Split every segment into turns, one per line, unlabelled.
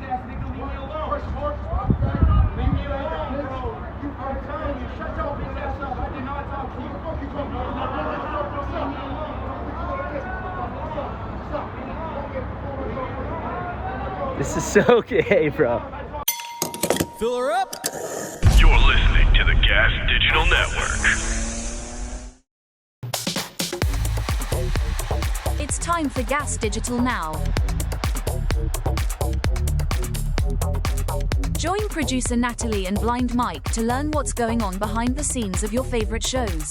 ass nigga, leave me alone. Leave me alone, bro. I'm telling you, shut your bitch ass up. I did not talk to you.
This is so gay, bro.
Fill her up.
You're listening to the GaS Digital Network.
It's time for GaS Digital Now. Join producer Natalie and Blind Mike to learn what's going on behind the scenes of your favorite shows.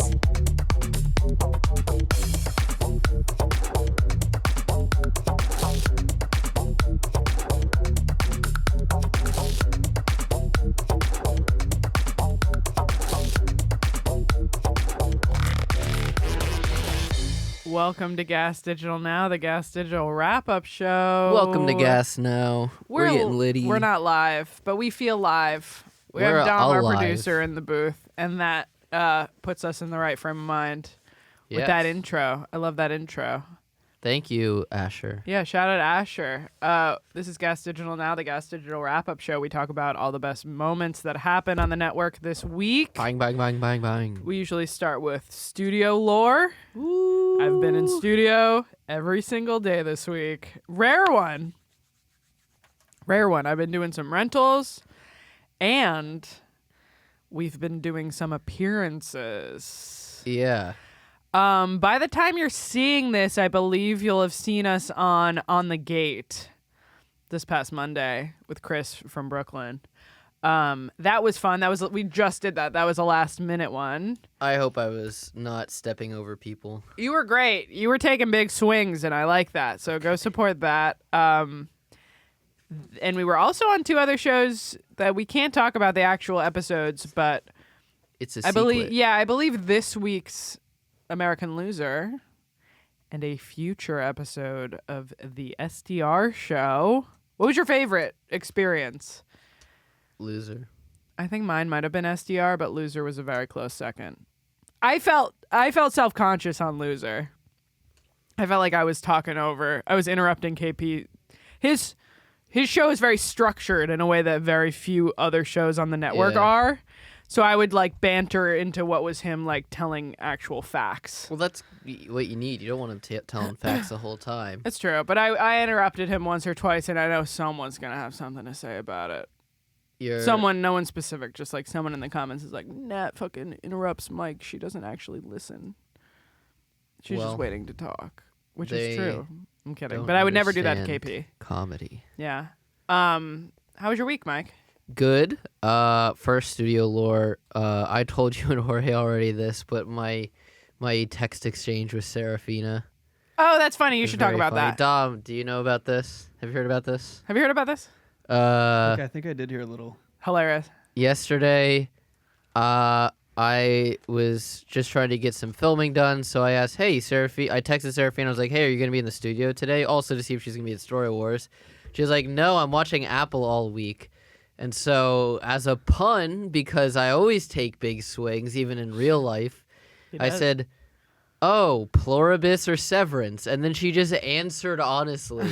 Welcome to GaS Digital Now, the GaS Digital wrap-up show.
Welcome to GaS Now. We're getting litty.
We're not live, but we feel live. We
We're
have Dom, our
alive.
producer, in the booth, and that puts us in the right frame of mind with that intro. I love that intro.
Thank you, Asher.
Yeah, shout out Asher. This is GaS Digital Now, the GaS Digital wrap-up show. We talk about all the best moments that happen on the network this week.
Bang, bang, bang, bang, bang.
We usually start with studio lore.
Ooh.
I've been in studio every single day this week. Rare one. I've been doing some rentals, and we've been doing some appearances.
Yeah.
By the time you're seeing this, I believe you'll have seen us on the Gate this past Monday with Chris from Brooklyn. That was fun. We just did that. That was a last minute one.
I hope I was not stepping over people.
You were great. You were taking big swings, and I like that. So go support that. And we were also on two other shows that we can't talk about the actual episodes, but
It's a
I
secret.
believe this week's American Loser and a future episode of the SDR show. What was your favorite experience?
Loser.
I think mine might have been SDR, but Loser was a very close second. I felt self-conscious on Loser. I felt like I was interrupting KP. His show is very structured in a way that very few other shows on the network are. So I would banter into what was him telling actual facts.
Well, that's what you need. You don't want him telling facts the whole time.
That's true, but I interrupted him once or twice, and I know someone's gonna have something to say about it. Someone, no one specific, just someone in the comments is like, Nat fucking interrupts Mike. She doesn't actually listen. She's just waiting to talk, which is true. I'm kidding, but I would never do that to KP.
Comedy.
Yeah. How was your week, Mike?
Good. First studio lore. I told you and Jorge already this, but my text exchange with Serafina.
Oh, that's funny. You should talk about that.
Dom, do you know about this? Have you heard about this?
I think I did hear a little.
Hilarious.
Yesterday, I was just trying to get some filming done, so I asked, hey, Serafina. I texted Serafina. I was like, hey, are you going to be in the studio today? Also to see if she's going to be at Story Wars. She was like, no, I'm watching Apple all week. And so, as a pun, because I always take big swings, even in real life, I said, oh, Pluribus or Severance? And then she just answered honestly.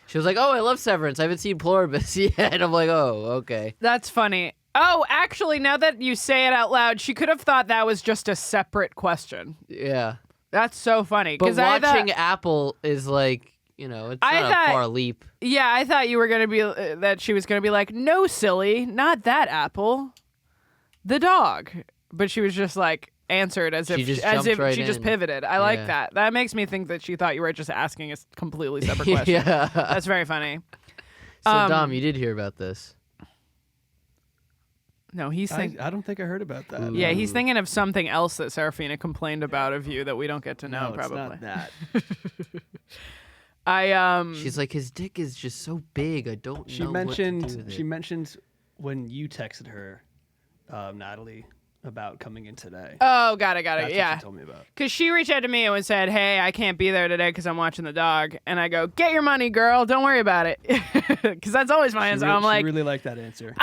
She was like, oh, I love Severance. I haven't seen Pluribus yet. And I'm like, oh, okay.
That's funny. Oh, actually, now that you say it out loud, she could have thought that was just a separate question.
Yeah.
That's so funny.
But watching Apple is it's not a far leap.
Yeah, I thought you were going to be, that she was going to be like, no, silly, not that Apple. The dog. But she was just answered as if she just pivoted. I like that. That makes me think that she thought you were just asking a completely separate question.
Yeah.
That's very funny.
So, Dom, you did hear about this.
No, he's thinking.
I don't think I heard about that.
Yeah, he's thinking of something else that Serafina complained about of you that we don't get to know, probably.
It's not that.
She's like, his dick is just so big. I don't know what to do with it.
She mentioned when you texted her, Natalie, about coming in today.
Oh, got it.
That's
Yeah.
what she told me about.
Because she reached out to me and said, hey, I can't be there today because I'm watching the dog. And I go, get your money, girl. Don't worry about it. Because that's always my answer.
She really liked that answer.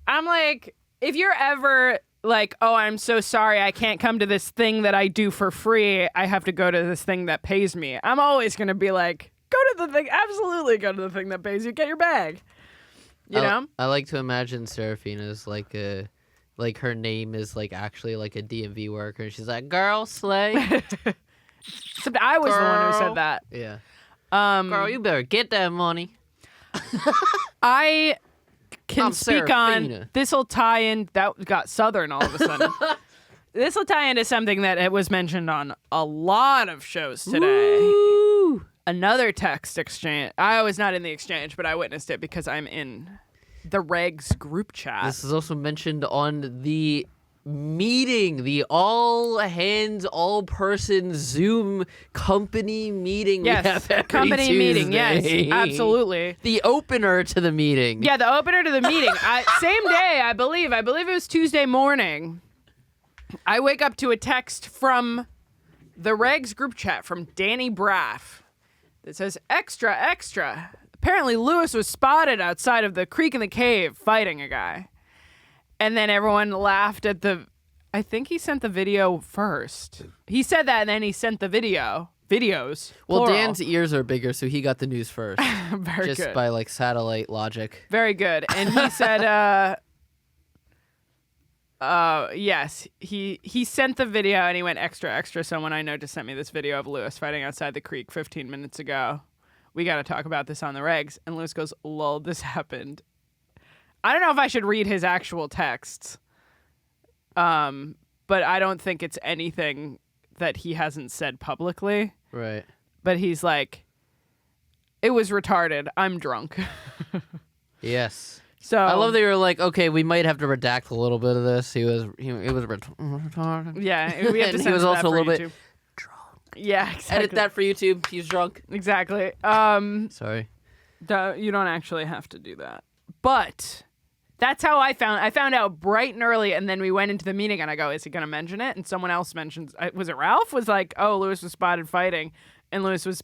I'm like, if you're ever like, oh, I'm so sorry, I can't come to this thing that I do for free. I have to go to this thing that pays me. I'm always going to be like, go to the thing. Absolutely go to the thing that pays you. Get your bag. You know?
I like to imagine Seraphina as like her name is like actually like a DMV worker. And she's like, girl, slay.
Except I was the one who said that.
Yeah. Girl, you better get that money.
I can
I'm
speak
Seraphina.
on this will tie in. That got southern all of a sudden. This will tie into something that it was mentioned on a lot of shows today.
Woo!
Another text exchange. I was not in the exchange, but I witnessed it because I'm in the Regs group chat.
This is also mentioned on the meeting, the all hands, all person Zoom company meeting.
Yes,
we have every
company meeting. Yes,
Tuesday.
absolutely.
The opener to the meeting.
Yeah, the opener to the meeting. Same day, I believe. I believe it was Tuesday morning. I wake up to a text from the Regs group chat from Danny Braff that says, extra, extra. Apparently Lewis was spotted outside of the creek in the cave fighting a guy. And then everyone laughed at I think he sent the video first. He said that and then he sent the videos.
Well,
plural.
Dan's ears are bigger, so he got the news first.
Very
just
good.
by like satellite logic.
Very good. And he said, yes, he sent the video and he went extra, extra. Someone I know just sent me this video of Lewis fighting outside the creek 15 minutes ago. We got to talk about this on the regs. And Lewis goes, lol, this happened. I don't know if I should read his actual texts. But I don't think it's anything that he hasn't said publicly.
Right.
But he's like, it was retarded. I'm drunk.
Yes.
So
I love that you were like, okay, we might have to redact a little bit of this. It was retarded.
yeah, we have to
And he
censor
was
that
also a
for
little bit
YouTube. Yeah, exactly.
Edit that for YouTube. He's drunk.
Exactly.
Sorry.
You don't actually have to do that. But that's how I found out bright and early, and then we went into the meeting, and I go, is he going to mention it? And someone else mentions, was it Ralph? Was like, oh, Lewis was spotted fighting. And Lewis was,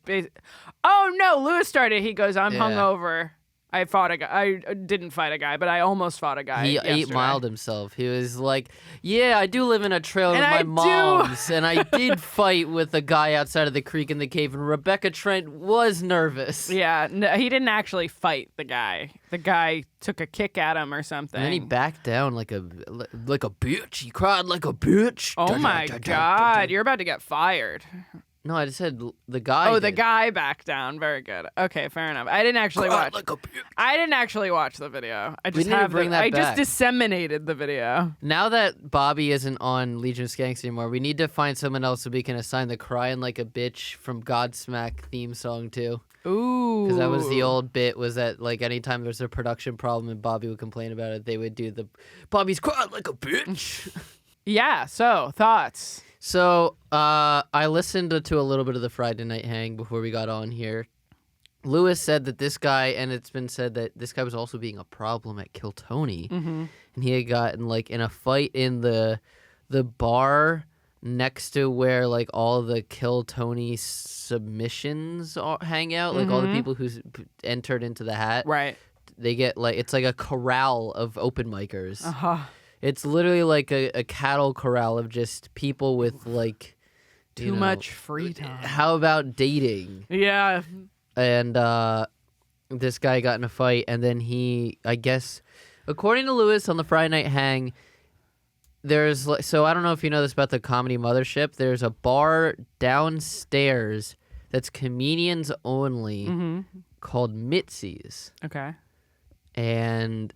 oh, no, Lewis started. He goes, I'm
Yeah.
hungover. I fought a guy. I didn't fight a guy, but I almost fought a guy.
He
yesterday.
8-miled himself. He was like, yeah, I do live in a trailer
And
with
I
my
do.
mom's, and I did fight with a guy outside of the creek in the cave, and Rebecca Trent was nervous.
Yeah, no, he didn't actually fight the guy. The guy took a kick at him or something.
And then he backed down like a bitch. He cried like a bitch.
Oh my God, you're about to get fired.
No, I just said the guy.
Oh, the
did.
guy backed down. Very good. Okay, fair enough. I didn't actually
Cried
watch.
like a bitch.
I didn't actually watch the video. I just
need to
have
bring
the,
that
I
back.
just disseminated the video.
Now that Bobby isn't on Legion of Skanks anymore, we need to find someone else so we can assign the crying like a bitch from Godsmack theme song too.
Ooh.
Because that was the old bit, was that like anytime there's a production problem and Bobby would complain about it, they would do the Bobby's crying like a bitch.
Yeah. So thoughts.
So I listened to a little bit of the Friday Night Hang before we got on here. Lewis said that this guy, and it's been said that this guy was also being a problem at Kill Tony, and he had gotten like in a fight in the bar next to where like all the Kill Tony submissions hang out, like all the people who entered into the hat.
Right.
They get like, it's like a corral of open micers.
Uh-huh.
It's literally like a cattle corral of just people with like
Too much free time.
How about dating?
Yeah.
And this guy got in a fight, and then he, I guess, according to Lewis on the Friday Night Hang, there's so I don't know if you know this about the Comedy Mothership. There's a bar downstairs that's comedians only called Mitzi's,
Okay.
and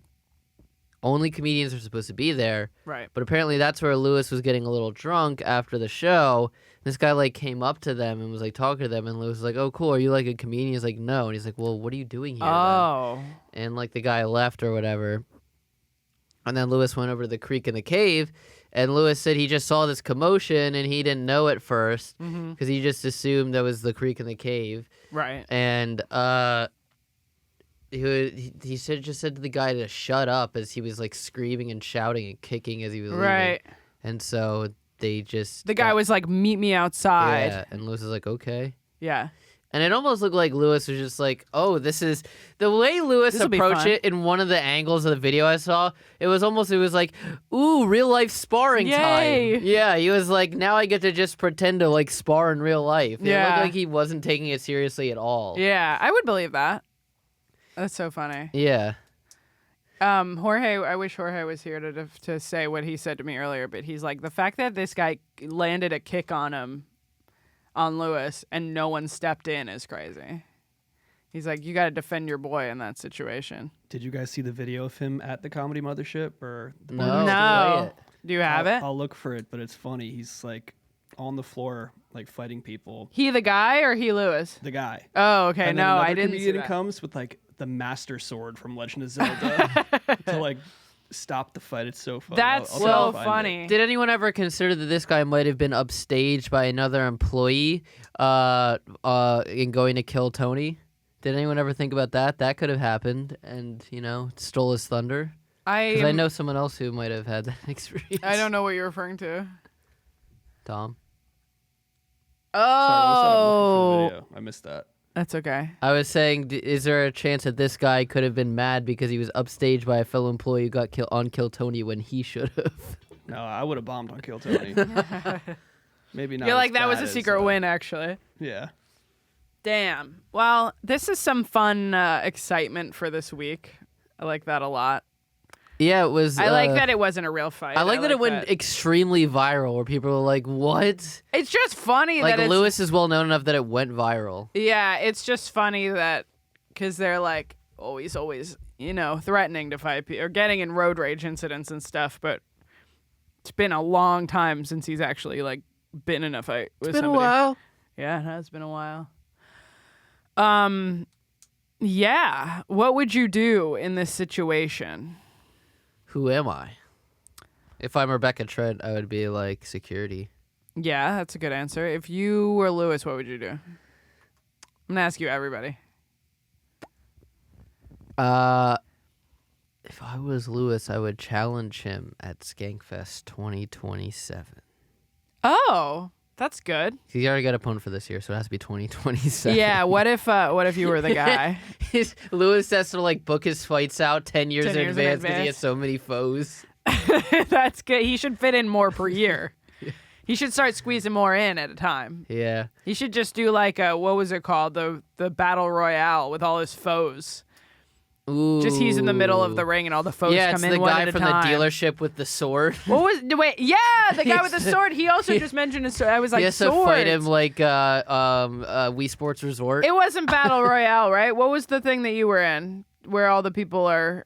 only comedians are supposed to be there.
Right.
But apparently that's where Lewis was getting a little drunk after the show. This guy like came up to them and was like talking to them, and Lewis was like, "Oh, cool. Are you like a comedian?" He's like, "No." And he's like, "Well, what are you doing here?"
Oh.
Then? And like the guy left or whatever. And then Lewis went over to the creek in the cave, and Lewis said he just saw this commotion and he didn't know at first because he just assumed that was the creek in the cave.
Right.
And he just said to the guy to shut up as he was like screaming and shouting and kicking as he was leaving.
Right.
And so they just
The guy was like, "Meet me outside."
yeah, and Lewis was like, okay.
Yeah.
And it almost looked like Lewis was just like, oh, this is the way Lewis
This'll be
approached
fun.
it in one of the angles of the video I saw. It was like, ooh, real life sparring
Yay.
time. Yeah, he was like, now I get to just pretend to like spar in real life. It
Yeah.
looked like he wasn't taking it seriously at all.
Yeah. I would believe that. That's so funny.
Yeah.
Jorge, I wish Jorge was here to say what he said to me earlier, but he's like, the fact that this guy landed a kick on him, on Lewis, and no one stepped in is crazy. He's like, you got to defend your boy in that situation.
Did you guys see the video of him at the Comedy Mothership or the
No.
No. Do you have it?
I'll look for it, but it's funny. He's like on the floor, like fighting people.
He the guy or he Lewis?
The guy.
Oh, okay.
And then
No,
another
I didn't see
comedian
that.
comes with like the Master Sword from Legend of Zelda to like stop the fight. It's so funny.
That's
I'll
so
try to find it.
funny.
Did anyone ever consider that this guy might have been upstaged by another employee in going to kill Tony? Did anyone ever think about that? That could have happened and, stole his thunder. Because I know someone else who might have had that experience.
I don't know what you're referring to.
Tom?
Sorry, what was that? I'm looking for
Oh,
the video. I missed that.
that's okay.
I was saying, is there a chance that this guy could have been mad because he was upstaged by a fellow employee who got on Kill Tony when he should have?
No, I would have bombed on Kill Tony. Maybe not.
You're
as
like, that was
bad
a
as,
secret win, actually.
Yeah.
Damn. Well, this is some fun excitement for this week. I like that a lot.
Yeah, it was.
I like that it wasn't a real fight.
I like that it went extremely viral, where people are like, "What?"
It's just funny
Like
that
Lewis is well known enough that it went viral.
Yeah, it's just funny that because they're like always, threatening to fight people or getting in road rage incidents and stuff. But it's been a long time since he's actually like been in a fight with somebody.
Been a while.
Yeah, it has been a while. Yeah. What would you do in this situation?
Who am I? If I'm Rebecca Trent, I would be like security.
Yeah, that's a good answer. If you were Lewis, what would you do? I'm gonna ask you, everybody.
If I was Lewis, I would challenge him at Skankfest 2027.
Oh, that's good.
He already got a opponent for this year, so it has to be 2027.
Yeah. What if you were the guy?
Lewis has to like book his fights out 10 years
10
in
years in
advance because he
advance.
has so many foes.
That's good. He should fit in more per year. He should start squeezing more in at a time.
Yeah.
He should just do like what was it called? The battle royale with all his foes.
Ooh.
Just he's in the middle of the ring and all the foes
Yeah,
come
it's
in
the
one
guy
at a
from
time.
the dealership with the sword.
What was wait? Yeah, the guy with the sword. He also just mentioned his sword. I was like,
He has to
swords.
fight him like Wii Sports Resort.
It wasn't battle royale, right? What was the thing that you were in where all the people are?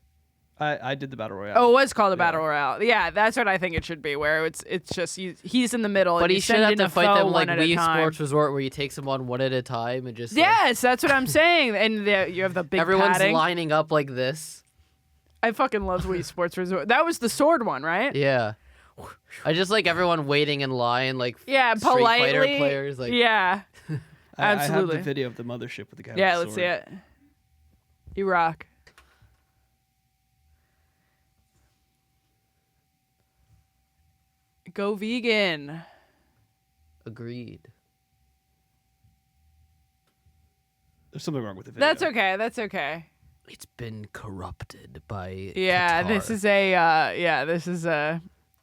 I did the Battle Royale.
Oh, it was called a battle royale. Yeah, that's what I think it should be. Where it's just he's in the middle.
But
and
he
you
should
send
have
in
to
a
fight
foe
them like
one at a
Wii
time.
Sports Resort, where he takes them on one at a time and just
Yes, that's what I'm saying. And you have the big
everyone's
padding.
lining up like this.
I fucking love Wii Sports Resort. That was the sword one, right?
Yeah. I just like everyone waiting in line, like
Yeah,
Street
politely.
Fighter players. Like,
Yeah,
I have
absolutely.
the video of the mothership with the guy.
Yeah,
with
let's
the
see
sword.
it. You rock. Go vegan.
agreed.
There's something wrong with the video.
That's okay. That's okay.
It's been corrupted by
Yeah,
Qatar.
this is a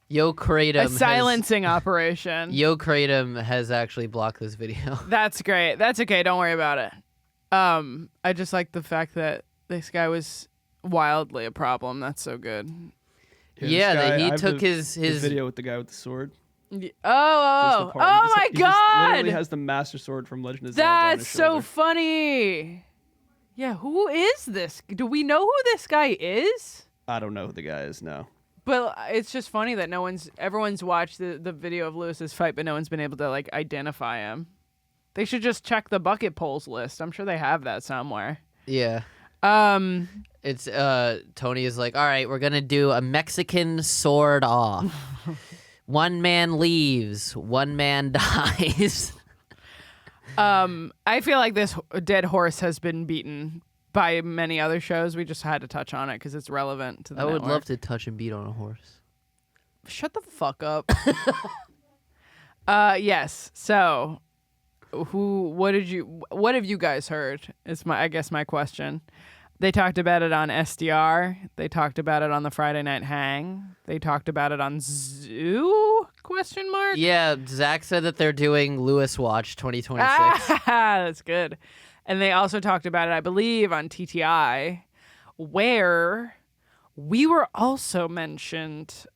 Yo Kratom
silencing operation.
Yo Kratom has actually blocked this video.
That's great. That's okay. Don't worry about it. I just like the fact that this guy was wildly a problem. That's so good.
This
Yeah, that
guy-
he
I have
took
the
his
video with the guy with the sword.
Oh,
Just
oh,
the
oh
part.
my
He just literally
God!
has the Master Sword from Legend of Zelda on
That's
his
so
shoulder.
funny. Yeah, who is this? Do we know who this guy is?
I don't know who the guy is now.
But it's just funny that everyone's watched the video of Lewis's fight, but no one's been able to like identify him. They should just check the bucket polls list. I'm sure they have that somewhere.
Yeah. It's Tony is like, all right, we're gonna do a Mexican sword off. One man leaves, one man dies.
I feel like this dead horse has been beaten by many other shows. We just had to touch on it because it's relevant to the
I would
network.
love to touch and beat on a horse.
Shut the fuck up. Yes. So, what have you guys heard? Is I guess my question. They talked about it on SDR. They talked about it on the Friday Night Hang. They talked about it on Zoo? Question mark.
Yeah, Zach said that they're doing Lewis Watch 2026.
That's good. And they also talked about it, I believe, on TTI, where We were also mentioned.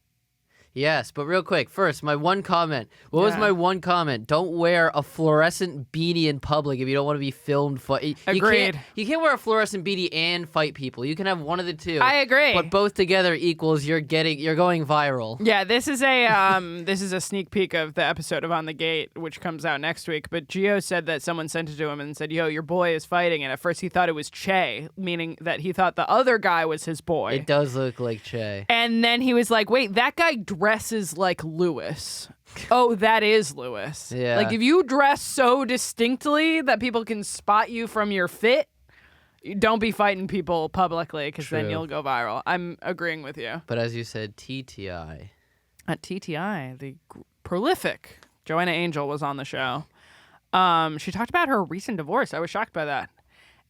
Yes, but real quick, first, my one comment. What was my one comment? Don't wear a fluorescent beanie in public if you don't want to be filmed.
Agreed.
You can't wear a fluorescent beanie and fight people. You can have one of the two.
I agree.
But both together equals you're going viral.
Yeah, this is a sneak peek of the episode of On the Gate, which comes out next week. But Gio said that someone sent it to him and said, "Yo, your boy is fighting," and at first he thought it was Che, meaning that he thought the other guy was his boy.
It does look like Che.
And then he was like, "Wait, that guy dresses like Lewis." Oh, that is Lewis.
Yeah.
Like if you dress so distinctly that people can spot you from your fit, don't be fighting people publicly because then
True.
you'll go viral. I'm agreeing with you.
But as you said, TTI.
At TTI, the prolific Joanna Angel was on the show. She talked about her recent divorce. I was shocked by that.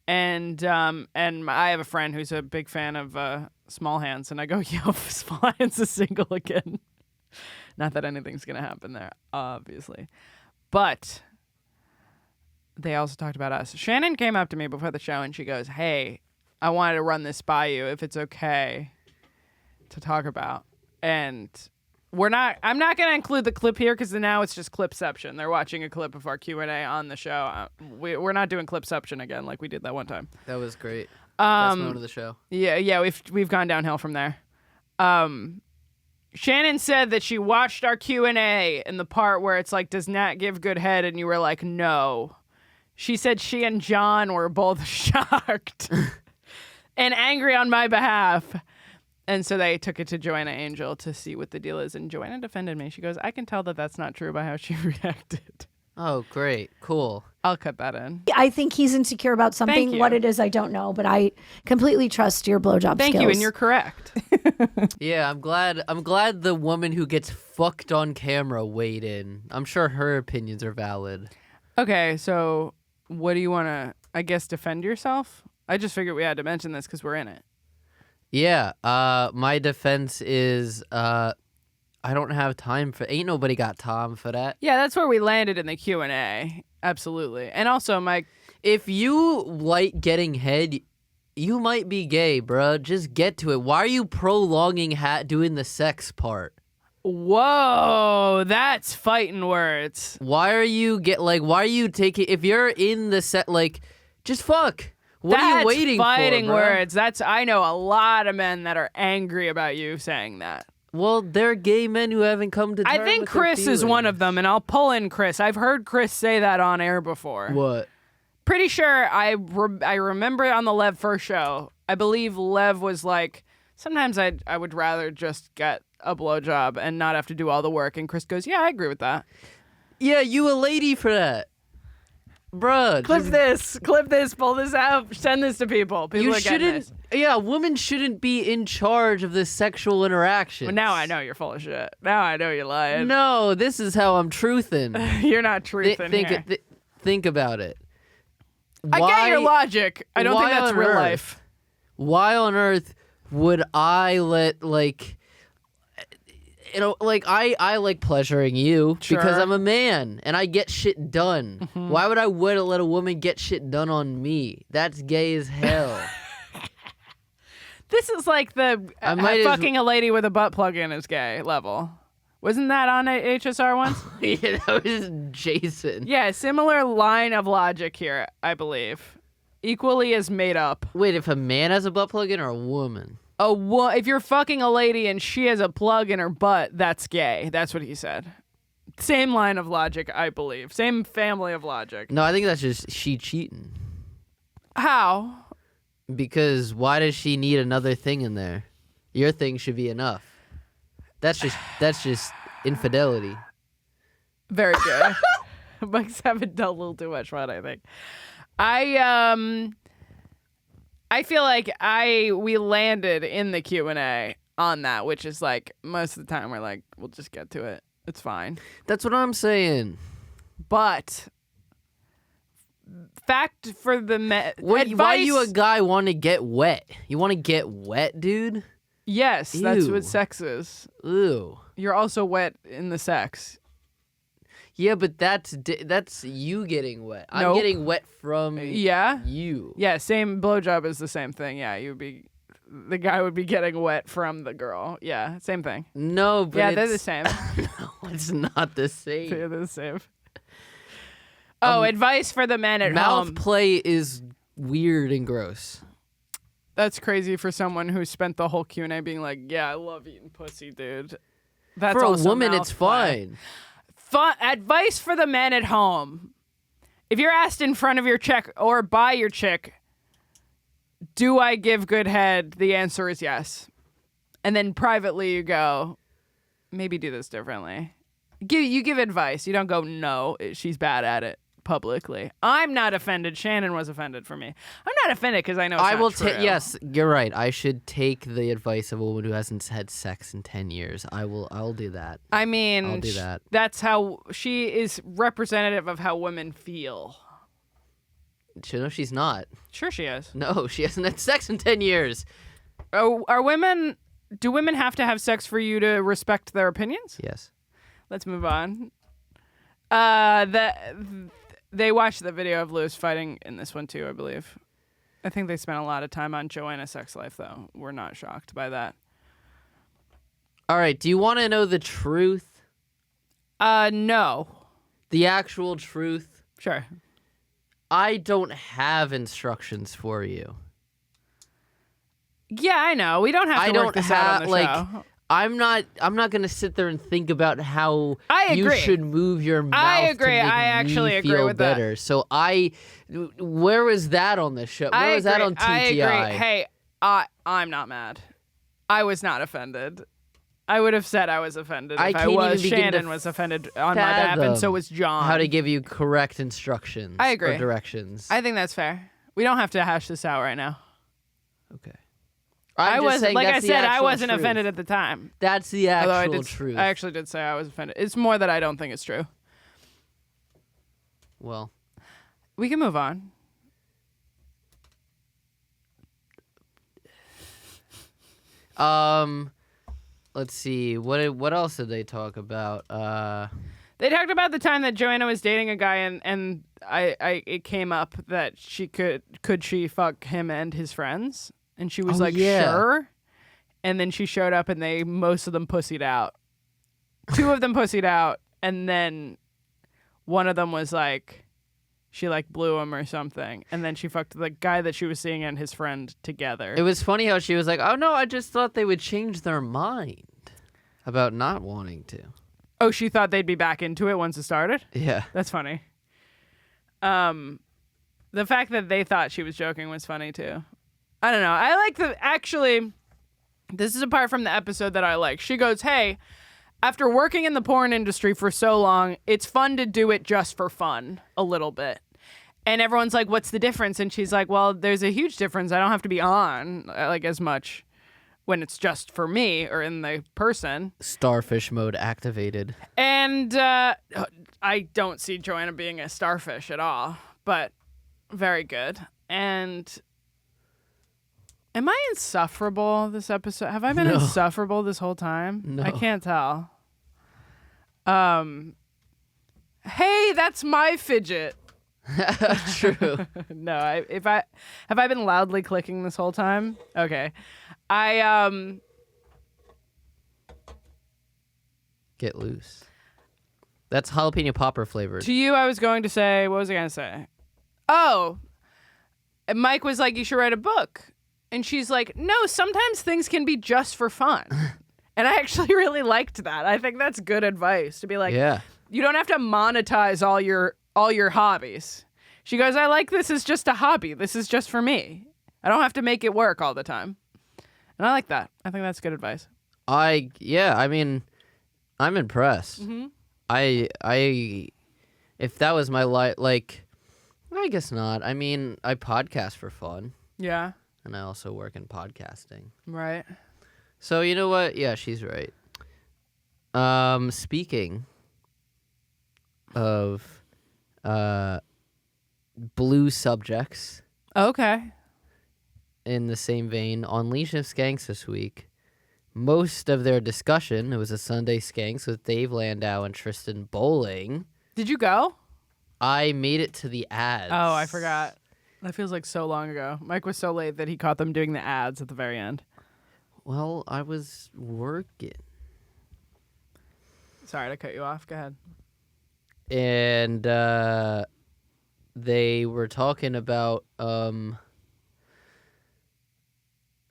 And I have a friend who's a big fan of Small Hands, and I go, "Yo, Small Hands is single again." Not that anything's gonna happen there, obviously, but they also talked about us. Shannon came up to me before the show and she goes, "Hey, I wanted to run this by you if it's okay to talk about." And I'm not going to include the clip here because now it's just Clipception. They're watching a clip of our Q&A on the show. We're not doing Clipception again like we did that one time.
That was great. Best moment of the show.
Yeah, we've gone downhill from there. Shannon said that she watched our Q&A in the part where it's like, "Does Nat give good head?" And you were like, "No." She said she and John were both shocked and angry on my behalf. And so they took it to Joanna Angel to see what the deal is. And Joanna defended me. She goes, "I can tell that that's not true by how she reacted."
Oh, great. Cool.
I'll cut that in.
I think he's insecure about
Thank
something.
you.
What it is, I don't know, but I completely trust your blowjob
Thank
skills.
you, and you're correct.
Yeah, I'm glad the woman who gets fucked on camera weighed in. I'm sure her opinions are valid.
Okay, so what do you want to, I guess, defend yourself? I just figured we had to mention this because we're in it.
Yeah, my defense is I don't have time for. Ain't nobody got time for that.
Yeah, that's where we landed in the Q&A. Absolutely. And also, Mike,
If you like getting head, you might be gay, bruh. Just get to it. Why are you prolonging doing the sex part?
whoa, that's fighting words.
Why are you taking? If you're in the set, like, just fuck. What are you waiting for?
That's fighting
bruh?
words. I know a lot of men that are angry about you saying that.
Well, they're gay men who haven't come to terms
I think
with their
Chris is one of
feelings.
them, and I'll pull in Chris. I've heard Chris say that on air before.
What?
Pretty sure I remember on the Lev first show, I believe Lev was like, sometimes I would rather just get a blowjob and not have to do all the work. And Chris goes, yeah, I agree with that.
Yeah, you a lady for that. Bruh.
Clip this, pull this out, send this to people. People
You
are getting
shouldn't.
this.
Yeah, a woman shouldn't be in charge of this sexual interaction.
Well, now I know you're full of shit. Now I know you're lying.
No, this is how I'm truthing.
You're not truthing here.
Think about it.
I get your logic. I don't think
why
that's
on
real
earth-
life.
Why on earth would I let I like pleasuring you because
Sure.
I'm a man and I get shit done.
Mm-hmm.
Why would I let a woman get shit done on me? That's gay as hell.
This is like the
I might as
fucking a lady with a butt plug in is gay level. Wasn't that on HSR once?
Yeah, that was Jason.
Yeah, similar line of logic here, I believe. Equally as made up.
Wait, if a man has a butt plug in or a woman?
If you're fucking a lady and she has a plug in her butt, that's gay. That's what he said. Same line of logic, I believe. Same family of logic.
No, I think that's just she cheating.
How?
Because why does she need another thing in there? Your thing should be enough. That's just infidelity.
Very good. Mike's having done a little too much fun, I think. I feel like we landed in the Q&A on that, which is like most of the time we're like, we'll just get to it. It's fine.
That's what I'm saying.
But fact for the
Why you a guy want to get wet? You want to get wet, dude?
Yes, that's
Ew.
what sex is.
Ooh.
You're also wet in the sex.
Yeah, but that's you getting wet. I'm
Nope.
getting wet from
Yeah?
you.
Yeah, same blowjob is the same thing. Yeah, you'd be the guy would be getting wet from the girl. Yeah, same thing.
No, but
Yeah, they're the same.
No, it's not the same.
They're the same. Oh, advice for the men at
Mouth
home.
play is weird and gross.
That's crazy for someone who spent the whole Q&A being like, yeah, I love eating pussy, dude. That's
For a
also
woman,
mouth
it's
play.
fine.
Advice for the men at home. If you're asked in front of your chick or by your chick, do I give good head? The answer is yes. And then privately you go, maybe do this differently. You give advice. You don't go, no, she's bad at it publicly. I'm not offended. Shannon was offended for me. I'm not offended because I know it's
I
not
will
true.
take. Yes, you're right. I should take the advice of a woman who hasn't had sex in 10 years. I'll do that.
I mean,
I'll do that.
That's how she is representative of how women feel.
No, she's not.
Sure she is.
No, she hasn't had sex in 10 years.
Do women have to have sex for you to respect their opinions?
Yes.
Let's move on. They watched the video of Lewis fighting in this one too, I believe. I think they spent a lot of time on Joanna's sex life, though. We're not shocked by that.
All right. Do you want to know the truth?
No.
The actual truth?
Sure.
I don't have instructions for you.
Yeah, I know. We don't have to work this out on the show.
I'm not gonna sit there and think about how
I
you
agree.
should move your mouth.
I agree.
To make
I actually
me
agree
feel
with that.
better. So where was that on this show? Where was that on TTI?
I agree. Hey, I'm not mad. I was not offended. I would have said I was offended
I
if I
can't
was.
even begin to
Shannon was offended on my behalf, and so was John.
How to give you correct instructions?
I agree.
Or directions.
I think that's fair. We don't have to hash this out right now.
Okay.
I
was
wasn't, like I said, I wasn't offended at the time.
That's the
Although
actual truth.
I actually did say I was offended. It's more that I don't think it's true.
Well,
we can move on.
Let's see. What else did they talk about?
They talked about the time that Joanna was dating a guy, and it came up that she could she fuck him and his friends, and she was sure, and then she showed up, and most of them pussied out. 2 of them pussied out, and then one of them was like, she like blew him or something, and then she fucked the guy that she was seeing and his friend together.
It was funny how she was like, "Oh no, I just thought they would change their mind about not wanting to."
Oh, she thought they'd be back into it once it started?
Yeah.
That's funny. The fact that they thought she was joking was funny too. I don't know. I like actually, this is a part from the episode that I like. She goes, hey, after working in the porn industry for so long, it's fun to do it just for fun a little bit. And everyone's like, what's the difference? And she's like, well, there's a huge difference. I don't have to be on like as much when it's just for me or in the person.
Starfish mode activated.
And I don't see Joanna being a starfish at all, but very good. And am I insufferable this episode? Have I been insufferable this whole time?
No.
I can't tell. Hey, that's my fidget.
True.
No, have I been loudly clicking this whole time? Okay.
Get loose. That's jalapeno popper flavored.
To you, I was going to say, what was I going to say? Oh, and Mike was like, you should write a book. And she's like, no, sometimes things can be just for fun. And I actually really liked that. I think that's good advice to be like,
Yeah.
you don't have to monetize all your hobbies. She goes, I like this as just a hobby. This is just for me. I don't have to make it work all the time. And I like that. I think that's good advice.
I mean, I'm impressed.
Mm-hmm.
If that was my life, like, I guess not. I mean, I podcast for fun,
Yeah.
and I also work in podcasting.
Right.
So you know what? Yeah, she's right. Speaking of blue subjects,
Okay.
in the same vein, on Legion of Skanks this week, most of their discussion, it was a Sunday Skanks with Dave Landau and Tristan Bowling.
Did you go?
I made it to the ads.
Oh, I forgot. That feels like so long ago. Mike was so late that he caught them doing the ads at the very end.
Well, I was working.
Sorry to cut you off. Go ahead.
And they were talking about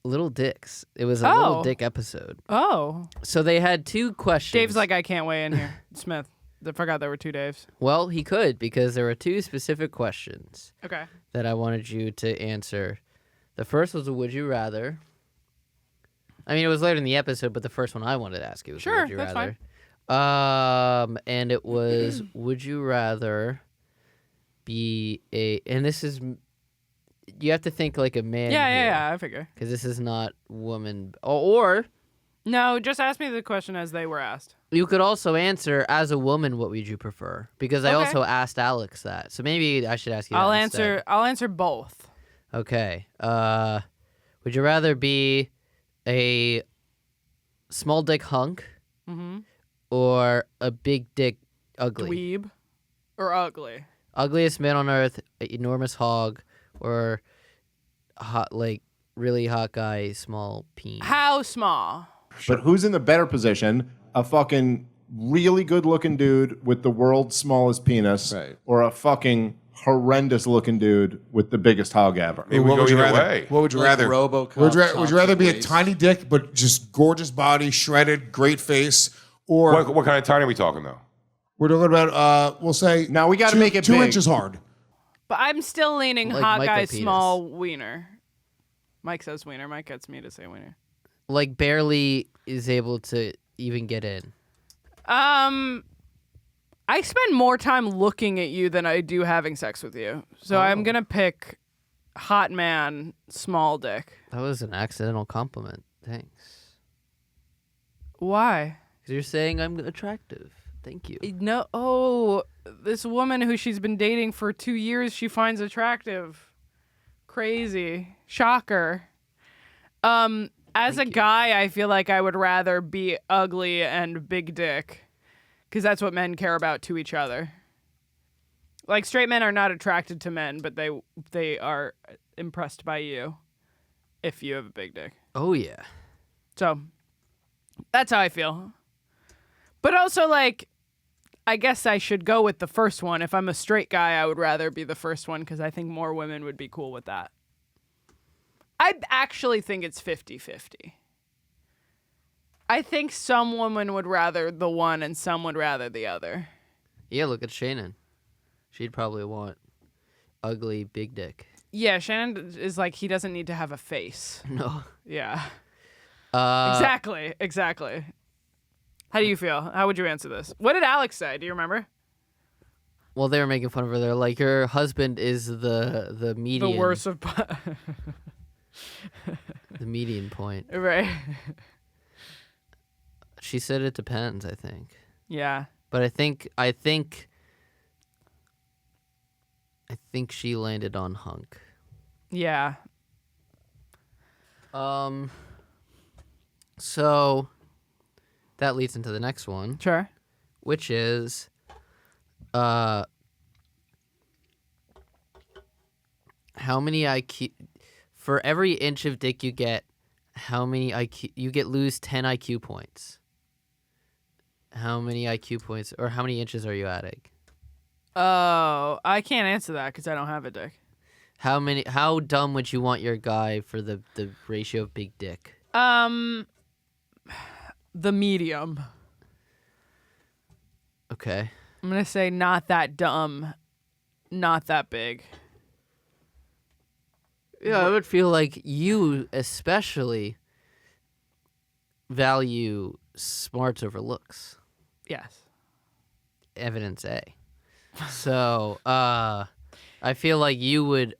little dicks. It was a little dick episode.
Oh.
So they had 2 questions.
Dave's like, I can't weigh in here. Smith. I forgot there were 2 Daves.
Well, he could because there were 2 specific questions
Okay.
that I wanted you to answer. The first was a would you rather. I mean, it was later in the episode, but the first one I wanted to ask you was a
Sure,
would you
that's
rather.
fine.
And it was would you rather be and this is, you have to think like a man.
Yeah, I figure.
Because this is not woman. Or
No, just ask me the question as they were asked.
you could also answer as a woman, what would you prefer? Because I
Okay.
also asked Alex that. So maybe I should ask you that
I'll
instead.
answer both.
Okay. Would you rather be a small dick hunk or a big dick ugly?
Dweeb or ugly?
Ugliest man on earth, enormous hog, or hot, like really hot guy, small peen.
How small?
But who's in the better position? A fucking really good-looking dude with the world's smallest penis, or a fucking horrendous-looking dude with the biggest hog ever?
I mean, what would you rather?
way.
What would you
Like
rather?
RoboCop,
Would you rather be a
waist.
tiny dick but just gorgeous body, shredded, great face, or
What kind of tiny are we talking though?
we're talking about? We'll say
Now we got to make it
2
big.
inches hard.
But I'm still leaning
Like
hot guy,
micropenis.
small wiener. Mike says wiener. Mike gets me to say wiener.
Like barely is able to even get in.
I spend more time looking at you than I do having sex with you. So I'm gonna pick hot man, small dick.
That was an accidental compliment. Thanks.
Why?
Because you're saying I'm attractive. Thank you.
No. Oh, this woman who she's been dating for 2 years, she finds attractive. Crazy. Shocker. As a guy, I feel like I would rather be ugly and big dick, because that's what men care about to each other. Like, straight men are not attracted to men, but they are impressed by you if you have a big dick.
Oh, yeah.
So that's how I feel. But also, like, I guess I should go with the first one. If I'm a straight guy, I would rather be the first one because I think more women would be cool with that. I actually think it's 50-50. I think some women would rather the one and some would rather the other.
Yeah, look at Shannon. She'd probably want ugly big dick.
Yeah, Shannon is like, he doesn't need to have a face.
No.
Yeah.
Uh,
Exactly. How do you feel? How would you answer this? What did Alex say? Do you remember?
Well, they were making fun of her. They're like, your husband is the median.
The worst of...
The median point.
Right.
She said it depends, I think.
Yeah.
But I think she landed on hunk.
Yeah.
So that leads into the next one.
Sure.
Which is how many IQ for every inch of dick you get, how many IQ you lose 10 IQ points. How many IQ points or how many inches are you adding?
Oh, I can't answer that because I don't have a dick.
How dumb would you want your guy for the ratio of big dick?
The medium.
Okay.
I'm gonna say not that dumb, not that big.
Yeah, I would feel like you especially value smarts over looks.
Yes.
Evidence A. So, I feel like you would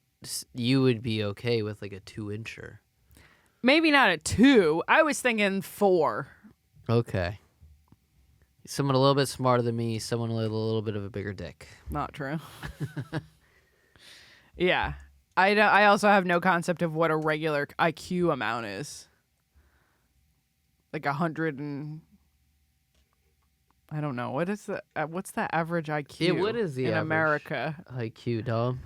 be okay with like a 2-incher.
Maybe not a 2. I was thinking 4.
Okay. Someone a little bit smarter than me, someone with a little bit of a bigger dick.
Not true. Yeah. I also have no concept of what a regular IQ amount is. Like 100 and... I don't know. What's the average IQ
Yeah, what is the
in
average
America?
IQ, Dom?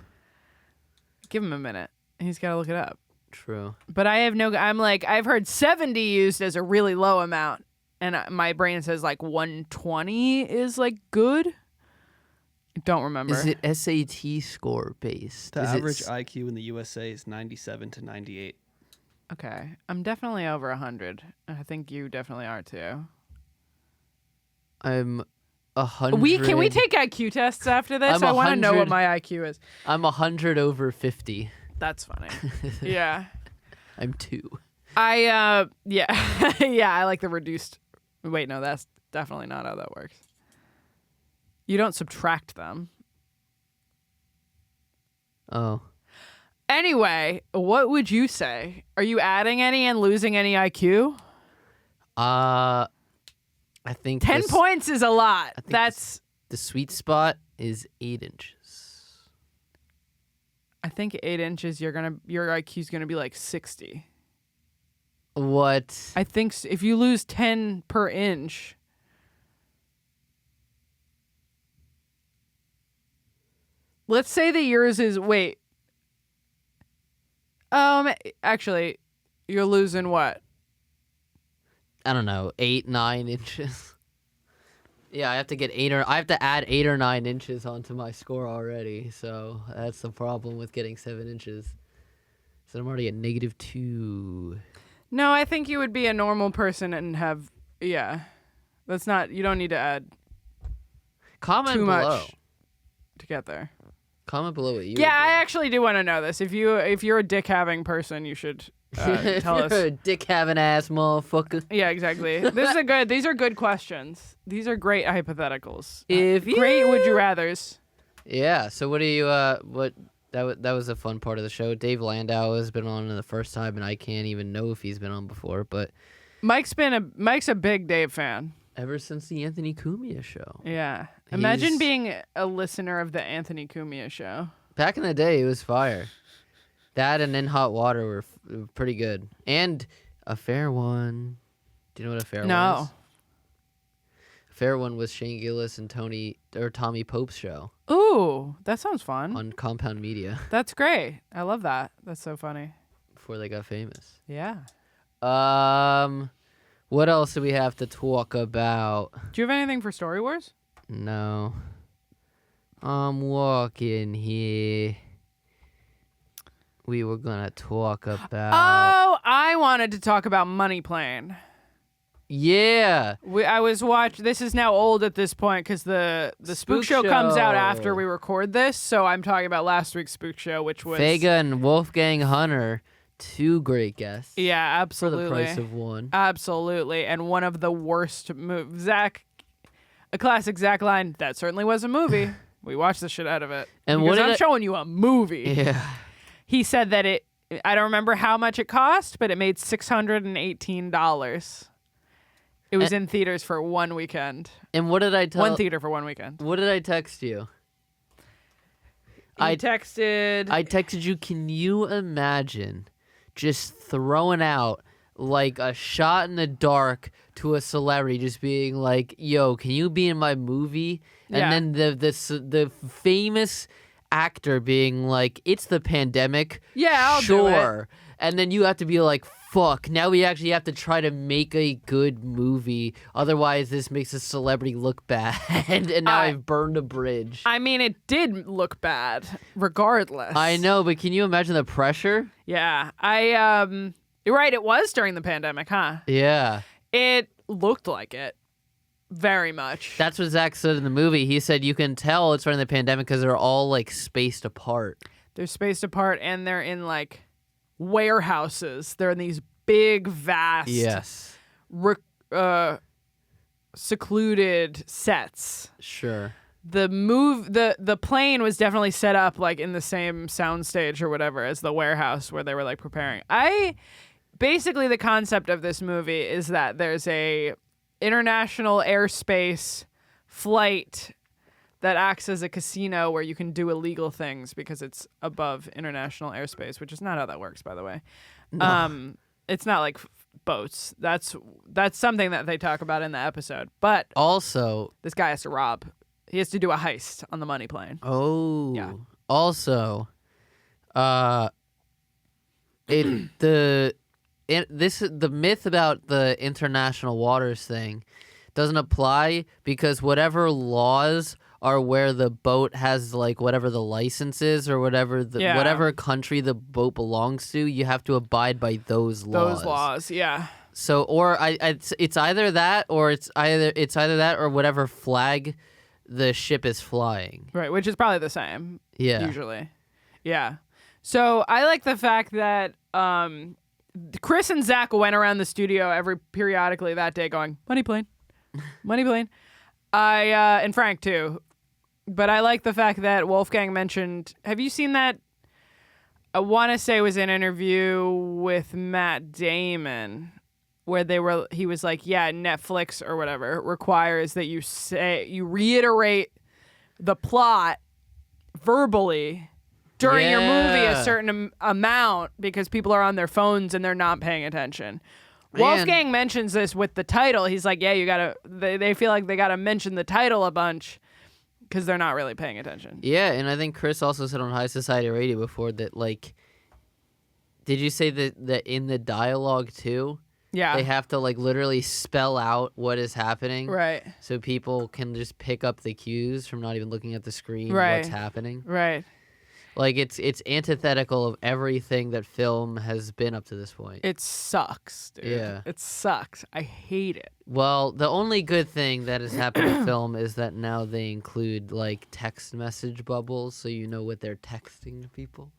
Give him a minute. He's got to look it up.
True.
But I'm like, I've heard 70 used as a really low amount. And my brain says like 120 is like good. I don't remember.
Is it SAT score based?
The average IQ in the USA is 97 to 98.
Okay. I'm definitely over 100. I think you definitely are too.
I'm 100.
Can we take IQ tests after this? I want to know what my IQ is.
I'm 100 over 50.
That's funny. Yeah.
I'm 2.
Yeah. Yeah, I like the reduced. Wait, no, that's definitely not how that works. You don't subtract them.
Oh.
Anyway, what would you say? Are you adding any and losing any IQ?
I think
10 points is a lot. That's
the sweet spot is 8 inches.
I think 8 inches. Your IQ's gonna be like 60.
What?
I think if you lose 10 per inch. Let's say that yours is actually, you're losing what?
I don't know, 8, 9 inches. Yeah, I have to add 8 or 9 inches onto my score already. So that's the problem with getting 7 inches. So I'm already at -2.
No, I think you would be a normal person and have That's not. You don't need to add
Comment
too
below
much to get there.
Comment below what you.
Yeah, I actually do want to know this. If you're a dick having person, you should tell us.
You're a dick having ass motherfucker.
Yeah, exactly. These are good questions. These are great hypotheticals.
Great
would you rather's.
Yeah. So what do you that was a fun part of the show. Dave Landau has been on the first time, and I can't even know if he's been on before. But
Mike's a big Dave fan
ever since the Anthony Cumia show.
Yeah. Imagine being a listener of the Anthony Cumia show.
Back in the day, it was fire. That and In Hot Water were pretty good. And A Fair One. Do you know what A Fair One is?
No.
A Fair One was Shane Gillis and Tommy Pope's show.
Ooh, that sounds fun.
On Compound Media.
That's great. I love that. That's so funny.
Before they got famous.
Yeah.
What else do we have to talk about?
Do you have anything for Story Wars?
No. I'm walking here. We were gonna talk about.
Oh, I wanted to talk about Money Plane.
Yeah.
I was watching. This is now old at this point because the Spook Show comes out after we record this. So I'm talking about last week's Spook Show, which was
Vega and Wolfgang Hunter, 2 great guests.
Yeah, absolutely.
For the price of one.
Absolutely, and one of the worst movies. A classic Zach line. That certainly was a movie. We watched the shit out of it.
And
because I'm showing you a movie.
Yeah.
He said that I don't remember how much it cost, but it made $618. It was in theaters for one weekend.
And what did I tell?
One theater for one weekend.
What did I text you?
I texted
you, can you imagine just throwing out like a shot in the dark to a celebrity, just being like, yo, can you be in my movie? And then the famous actor being like, it's the pandemic.
Yeah, I'll
sure.
do it.
And then you have to be like, fuck, now we actually have to try to make a good movie. Otherwise, this makes a celebrity look bad. And now I've burned a bridge.
I mean, it did look bad, regardless.
I know, but can you imagine the pressure?
Yeah. You're right, it was during the pandemic, huh?
Yeah.
It looked like it. Very much.
That's what Zach said in the movie. He said you can tell it's during the pandemic because they're all like spaced apart.
They're spaced apart and they're in like warehouses. They're in these big, vast, secluded sets.
Sure.
The plane was definitely set up like in the same soundstage or whatever as the warehouse where they were like preparing. Basically the concept of this movie is that there's a international airspace flight that acts as a casino where you can do illegal things because it's above international airspace, which is not how that works, by the way. No. It's not like boats. That's something that they talk about in the episode. But
also,
this guy has to rob. He has to do a heist on the money plane.
Oh.
Yeah.
Also, The myth about the international waters thing doesn't apply because whatever laws are where the boat has like whatever the license is or whatever country the boat belongs to, you have to abide by those laws.
Those laws, yeah.
So, it's either that or it's either that or whatever flag the ship is flying.
Right, which is probably the same.
Yeah.
Usually. Yeah. So I like the fact that Chris and Zach went around the studio periodically that day going, money plane, money plane. And Frank too. But I like the fact that Wolfgang mentioned, have you seen that? I want to say it was an interview with Matt Damon where he was like, yeah, Netflix or whatever requires that you reiterate the plot verbally during your movie a certain amount because people are on their phones and they're not paying attention. Wolfgang mentions this with the title. He's like, yeah, they feel like they got to mention the title a bunch because they're not really paying attention.
Yeah, and I think Chris also said on High Society Radio before that, like, did you say that in the dialogue too?
Yeah.
They have to, like, literally spell out what is happening.
Right.
So people can just pick up the cues from not even looking at the screen what's happening.
Right.
Like, it's antithetical of everything that film has been up to this point.
It sucks, dude.
Yeah.
It sucks. I hate it.
Well, the only good thing that has happened to film is that now they include, like, text message bubbles so you know what they're texting to people.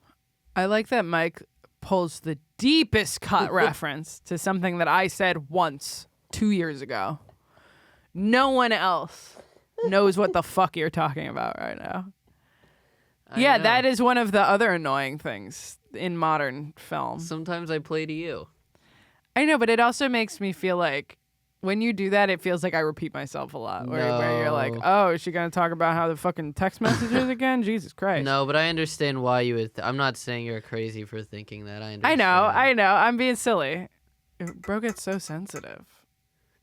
I like that Mike pulls the deepest cut reference to something that I said once 2 years ago. No one else knows what the fuck you're talking about right now. Yeah, that is one of the other annoying things in modern film.
Sometimes I play to you.
I know, but it also makes me feel like when you do that, it feels like I repeat myself a lot. Where you're like, oh, is she going to talk about how the fucking text messages again? Jesus Christ.
No, but I understand why you would. I'm not saying you're crazy for thinking that. I understand.
I know. I'm being silly. Bro gets so sensitive.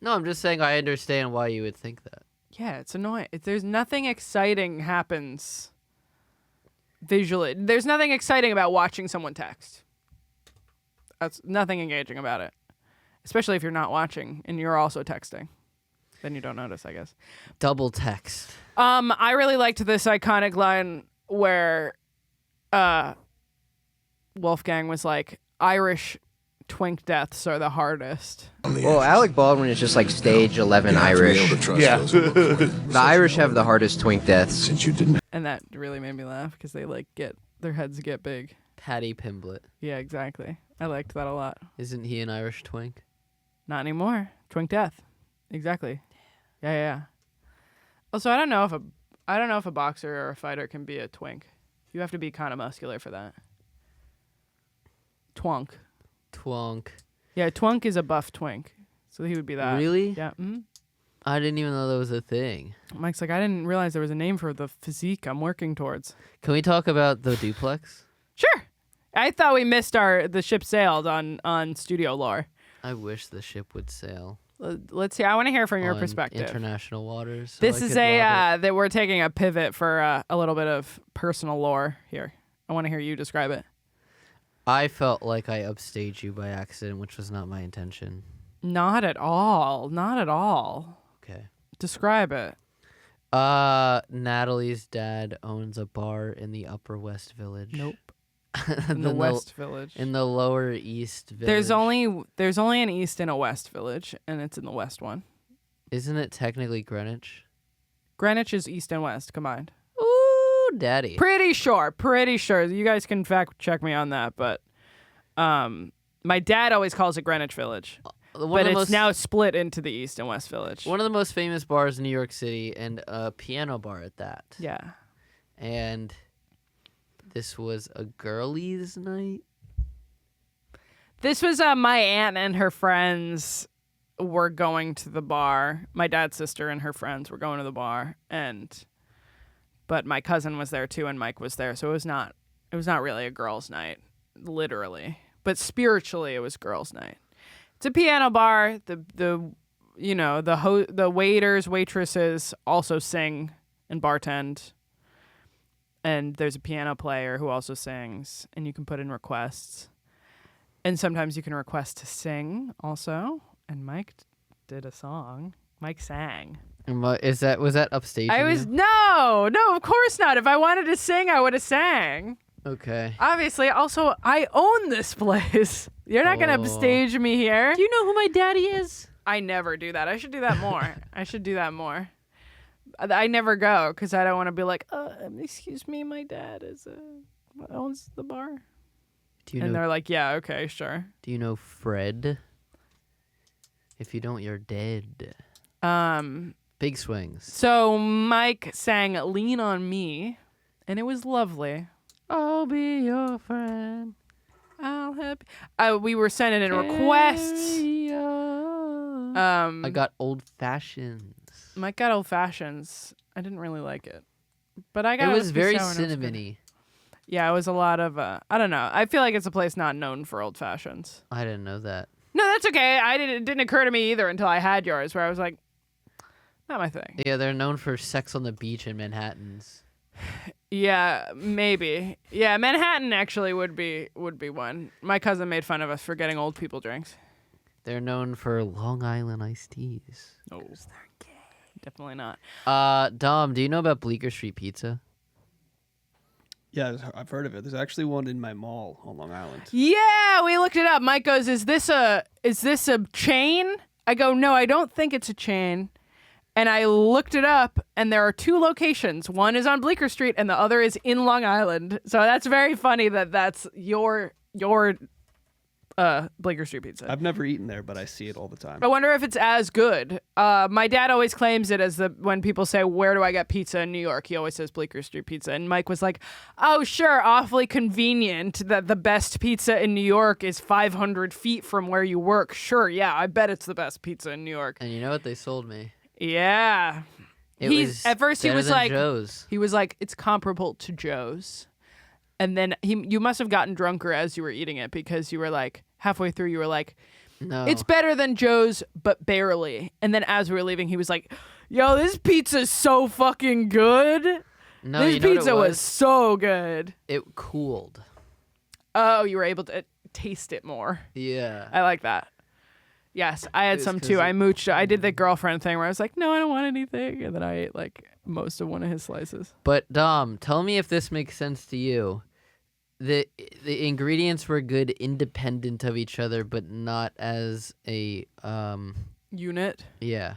No, I'm just saying I understand why you would think that.
Yeah, it's annoying. There's nothing exciting happens visually. There's nothing exciting about watching someone text. That's nothing engaging about it. Especially if you're not watching and you're also texting. Then you don't notice, I guess.
Double text.
I really liked this iconic line where Wolfgang was like, Irish twink deaths are the hardest.
Well, Alec Baldwin is just like stage 11 Irish.
Yeah.
The Irish have the hardest twink deaths.
And that really made me laugh because they their heads get big.
Paddy Pimblett.
Yeah, exactly. I liked that a lot.
Isn't he an Irish twink?
Not anymore. Twink death. Exactly. Yeah. Also, I don't know if a boxer or a fighter can be a twink. You have to be kind of muscular for that. Twunk. Yeah, twunk is a buff twink. So he would be that.
Really?
Yeah. Mm-hmm.
I didn't even know that was a thing.
Mike's like, I didn't realize there was a name for the physique I'm working towards.
Can we talk about the duplex?
Sure. I thought we missed the ship sailed on studio lore.
I wish the ship would sail.
Let's see. I want to hear from your
on
perspective.
International waters. So
This is that we're taking a pivot for a little bit of personal lore here. I want to hear you describe it.
I felt like I upstaged you by accident, which was not my intention.
Not at all. Not at all.
Okay.
Describe it.
Natalie's dad owns a bar in the Upper West Village.
Nope. In the West Village.
In the Lower East Village.
There's only an East and a West Village, and it's in the West one.
Isn't it technically Greenwich?
Greenwich is East and West combined.
Ooh, daddy.
Pretty sure. You guys can fact check me on that, but my dad always calls it Greenwich Village. But it's now split into the East and West Village.
One of the most famous bars in New York City, and a piano bar at that.
Yeah.
And this was a girlies' night?
This was my aunt and her friends were going to the bar. My dad's sister and her friends were going to the bar, but my cousin was there too, and Mike was there, so it was not really a girls' night, literally, but spiritually it was girls' night. It's a piano bar. The waiters, waitresses also sing and bartend. and there's a piano player who also sings, and you can put in requests. And sometimes you can request to sing also. And Mike did a song. Mike sang.
Was that upstage?
No, of course not. If I wanted to sing, I would have sang.
Okay.
Obviously, also, I own this place. You're not going to upstage me here.
Do you know who my daddy is?
I never do that. I should do that more. I never go because I don't want to be like, excuse me, my dad owns the bar. They're like, yeah, okay, sure.
Do you know Fred? If you don't, you're dead. Big swings.
So Mike sang "Lean on Me," and it was lovely.
I'll be your friend.
I'll help. We were sending in requests.
I got Old Fashions.
Mike got Old Fashions. I didn't really like it, but I got.
It was very cinnamony.
Yeah, it was a lot of. I don't know. I feel like it's a place not known for Old Fashions.
I didn't know that.
No, that's okay. It didn't occur to me either until I had yours, where I was like, not my thing.
Yeah, they're known for sex on the beach in Manhattan's.
Yeah, maybe. Yeah, Manhattan actually would be one. My cousin made fun of us for getting old people drinks.
They're known for Long Island iced teas.
Oh, they're gay. Definitely not.
Dom, do you know about Bleecker Street Pizza?
Yeah, I've heard of it. There's actually one in my mall on Long Island.
Yeah, we looked it up. Mike goes, "Is this a chain?" I go, "No, I don't think it's a chain." And I looked it up, and there are 2 locations. One is on Bleecker Street, and the other is in Long Island. So that's very funny that that's your Bleecker Street Pizza.
I've never eaten there, but I see it all the time.
I wonder if it's as good. My dad always claims it as when people say, "Where do I get pizza in New York?" He always says Bleecker Street Pizza. And Mike was like, "Oh, sure, awfully convenient that the best pizza in New York is 500 feet from where you work. Sure, yeah, I bet it's the best pizza in New York."
And you know what they sold me?
Yeah. At first he was like,
Joe's.
He was like, "It's comparable to Joe's." And then you must have gotten drunker as you were eating it, because you were like, halfway through, you were like,
"No,
it's better than Joe's, but barely." And then as we were leaving, he was like, "Yo, this pizza's so fucking good."
No,
this
you know
pizza
what it
was so good.
It cooled.
Oh, you were able to taste it more.
Yeah.
I like that. Yes, I had some too. I mooched. I did the girlfriend thing where I was like, "No, I don't want anything," and then I ate like most of one of his slices.
But Dom, tell me if this makes sense to you. The ingredients were good independent of each other, but not as a
unit.
Yeah.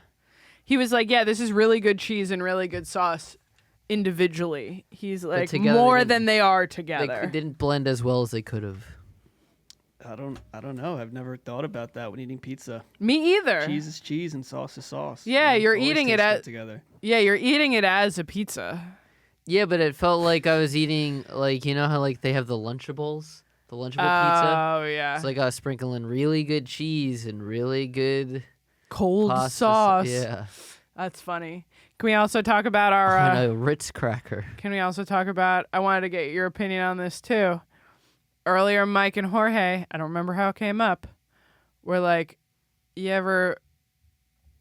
He was like, "Yeah, this is really good cheese and really good sauce individually." He's like,
together
more than they are together.
They didn't blend as well as they could have.
I don't know. I've never thought about that when eating pizza.
Me either.
Cheese is cheese and sauce is sauce.
Yeah, you're
always
eating it
taste good
at
together.
Yeah, you're eating it as a pizza.
Yeah, but it felt like I was eating, like, you know how like they have the Lunchables? The Lunchable pizza?
Oh, yeah.
It's like I was sprinkling really good cheese and really good
cold
pasta
sauce.
Yeah.
That's funny. Can we also talk about our...
on a Ritz cracker.
Can we also talk about... I wanted to get your opinion on this, too. Earlier, Mike and Jorge, I don't remember how it came up, were like, you ever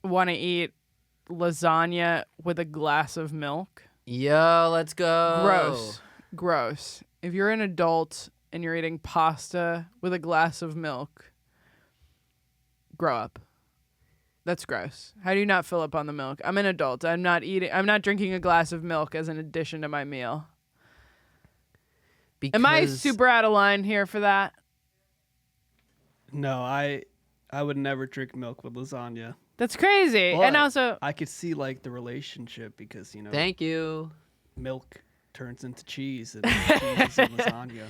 want to eat lasagna with a glass of milk?
Yo, let's go.
Gross. If you're an adult and you're eating pasta with a glass of milk, grow up. That's gross. How do you not fill up on the milk? I'm an adult. I'm not drinking a glass of milk as an addition to my meal. Am I super out of line here for that?
No, I would never drink milk with lasagna.
That's crazy.
But
and also,
I could see like the relationship because, you know,
thank you.
Milk turns into cheese and cheese is in lasagna.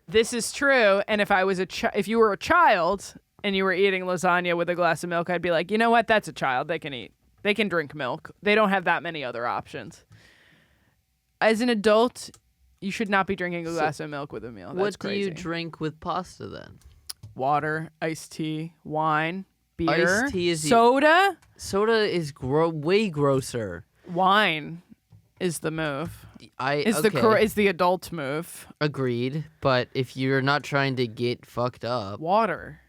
This is true. And if I was if you were a child and you were eating lasagna with a glass of milk, I'd be like, you know what? That's a child. They can drink milk. They don't have that many other options. As an adult, you should not be drinking a glass of milk with a meal. That's
what
crazy.
do you drink with pasta then?
Water, iced tea, wine, beer,
iced tea is
soda.
Soda is way grosser.
Wine is the move. Is the adult move.
Agreed, but if you're not trying to get fucked up,
water.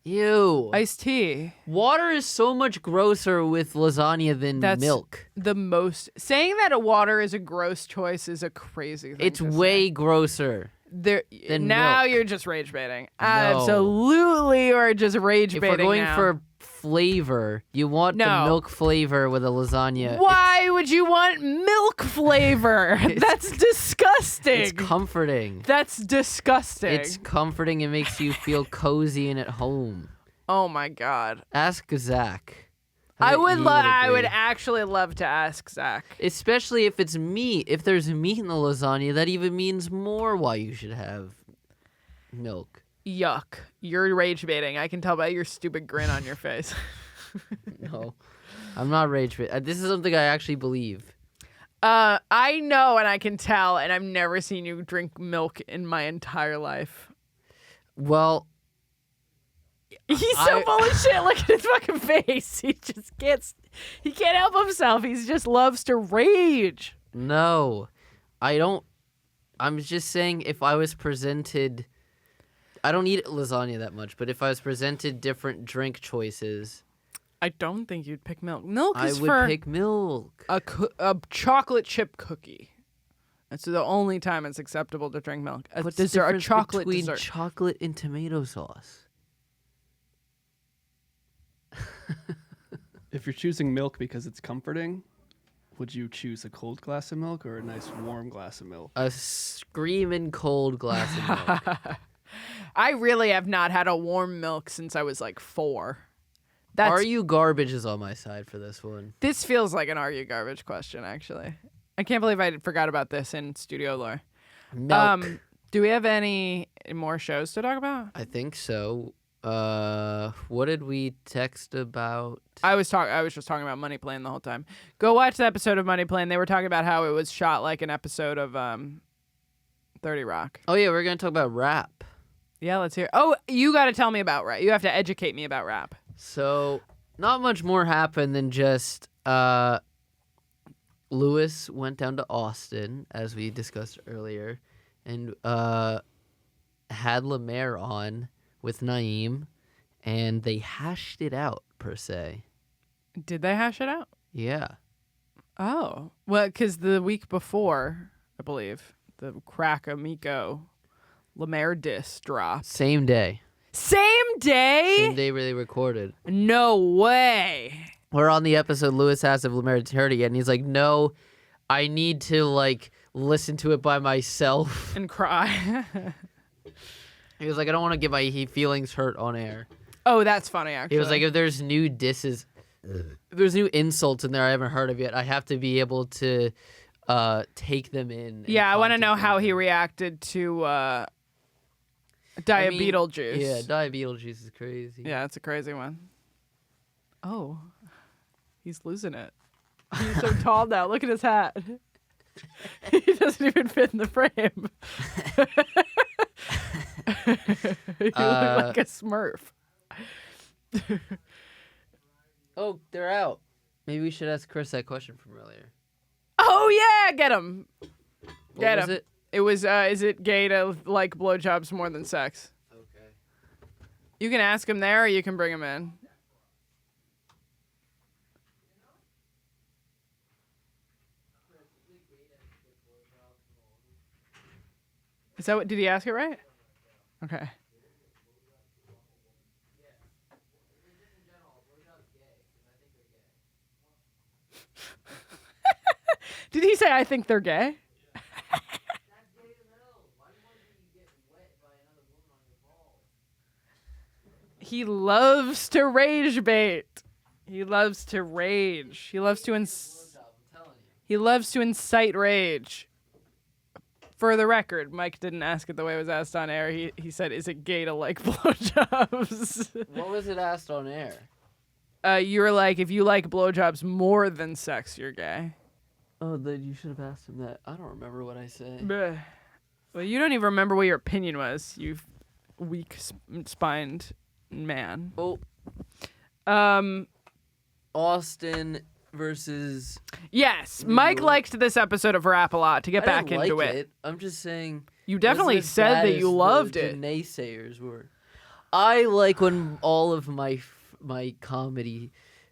Ew.
Iced tea.
Water is so much grosser with lasagna than
That's
milk.
the most. Saying that a water is a gross choice is a crazy thing.
It's
to
way
say.
grosser.
Now
milk.
you're just rage baiting.
No.
Absolutely, or just rage
If
baiting.
we're going
now.
for flavor, you want the
No.
milk flavor with a lasagna.
Why would you want milk flavor? That's disgusting.
It's comforting.
That's disgusting.
It's comforting. It makes you feel cozy and at home.
Oh my god.
Ask Zach.
I
bet
would
he
I would
agree.
actually love to ask Zach.
Especially if it's meat. If there's meat in the lasagna, that even means more why you should have milk.
Yuck. You're rage baiting. I can tell by your stupid grin on your face.
No, I'm not rage bait. This is something I actually believe.
I know and I can tell, and I've never seen you drink milk in my entire life.
Well,
He's so full of shit. Look at his fucking face. He just can't. He can't help himself. He just loves to rage.
no, I don't. I'm just saying if I was presented, I don't eat lasagna that much, but if I was presented different drink choices,
I don't think you'd pick milk. Milk
I
is
would
for
pick milk.
a chocolate chip cookie. That's the only time it's acceptable to drink milk.
What's the
Is there a
difference
chocolate
between
dessert?
chocolate and tomato sauce?
If you're choosing milk because it's comforting, would you choose a cold glass of milk or a nice warm glass of milk?
A screaming cold glass of milk.
I really have not had a warm milk since I was like 4.
Are you garbage is on my side for this one.
This feels like an Are You Garbage question, actually. I can't believe I forgot about this in studio lore.
Milk.
Do we have any more shows to talk about?
I think so. What did we text about?
I was just talking about Money Plane the whole time. Go watch the episode of Money Plane. They were talking about how it was shot like an episode of 30 Rock.
Oh yeah, we're gonna talk about rap.
Yeah, let's hear. Oh, you got to tell me about rap. You have to educate me about rap.
So not much more happened than just Lewis went down to Austin, as we discussed earlier, and had Lemaire on with Na'im, and they hashed it out, per se.
Did they hash it out?
Yeah.
Oh. Well, because the week before, I believe, the Crack Amico Lemaire diss dropped.
Same day.
Same day?
Same day where they recorded.
No way.
We're on the episode, Lewis asked if Lemaire had heard it yet, and he's like, no, I need to, like, listen to it by myself.
And cry.
He was like, I don't want to get my feelings hurt on air.
Oh, that's funny, actually.
He was like, if there's new disses, if there's new insults in there I haven't heard of yet, I have to be able to take them in.
Yeah, I want to know how he reacted to Diabeetlejuice.
Yeah, Diabeetlejuice is crazy.
Yeah, it's a crazy one. Oh, he's losing it. He's so tall now. Look at his hat. He doesn't even fit in the frame. You look like a Smurf.
Oh, they're out. Maybe we should ask Chris that question from earlier.
Oh yeah, get him.
What was it?
It was. Is it gay to like blowjobs more than sex?
Okay.
You can ask him there, or you can bring him in. Is that what? Did he ask it right? Okay. Did he say I think they're gay? He loves to rage bait. He loves to rage. He loves to incite rage. For the record, Mike didn't ask it the way it was asked on air. He said, "Is it gay to like blowjobs?"
What was it asked on air?
You were like, if you like blowjobs more than sex, you're gay.
Oh, then you should have asked him that. I don't remember what I said.
Bleh. Well, you don't even remember what your opinion was, you weak-spined man.
Oh. Austin versus...
Yes, Mike liked this episode of Rap a lot to get
I
back
didn't
into
like
it.
I'm just saying...
You definitely
wasn't as
said
bad
that you
as
loved
the
it.
naysayers were. I like when all of my comedy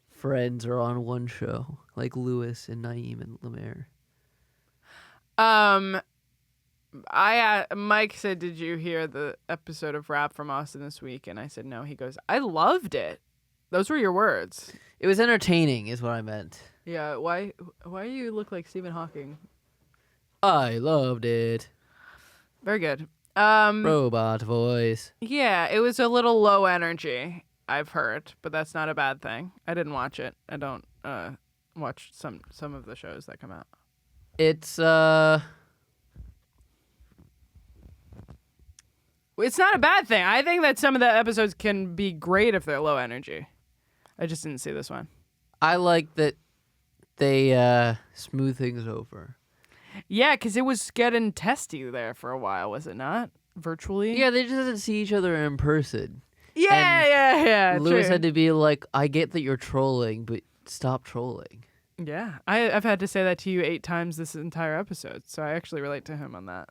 friends are on one show, like Lewis and Na'im and Lemaire.
Mike said, "Did you hear the episode of Rap from Austin this week?" And I said, "No." He goes, "I loved it." Those were your words.
It was entertaining, is what I meant.
Yeah. Why you look like Stephen Hawking?
I loved it.
Very good.
Robot voice.
Yeah, it was a little low energy, I've heard, but that's not a bad thing. I didn't watch it. I don't watch some of the shows that come out.
It's
It's not a bad thing. I think that some of the episodes can be great if they're low energy. I just didn't see this one.
I like that they smooth things over.
Yeah, because it was getting testy there for a while, was it not? Virtually?
Yeah, they just didn't see each other in person.
Yeah.
Lewis
true.
had to be like, I get that you're trolling, but stop trolling.
Yeah, I've had to say that to you 8 times this entire episode, so I actually relate to him on that.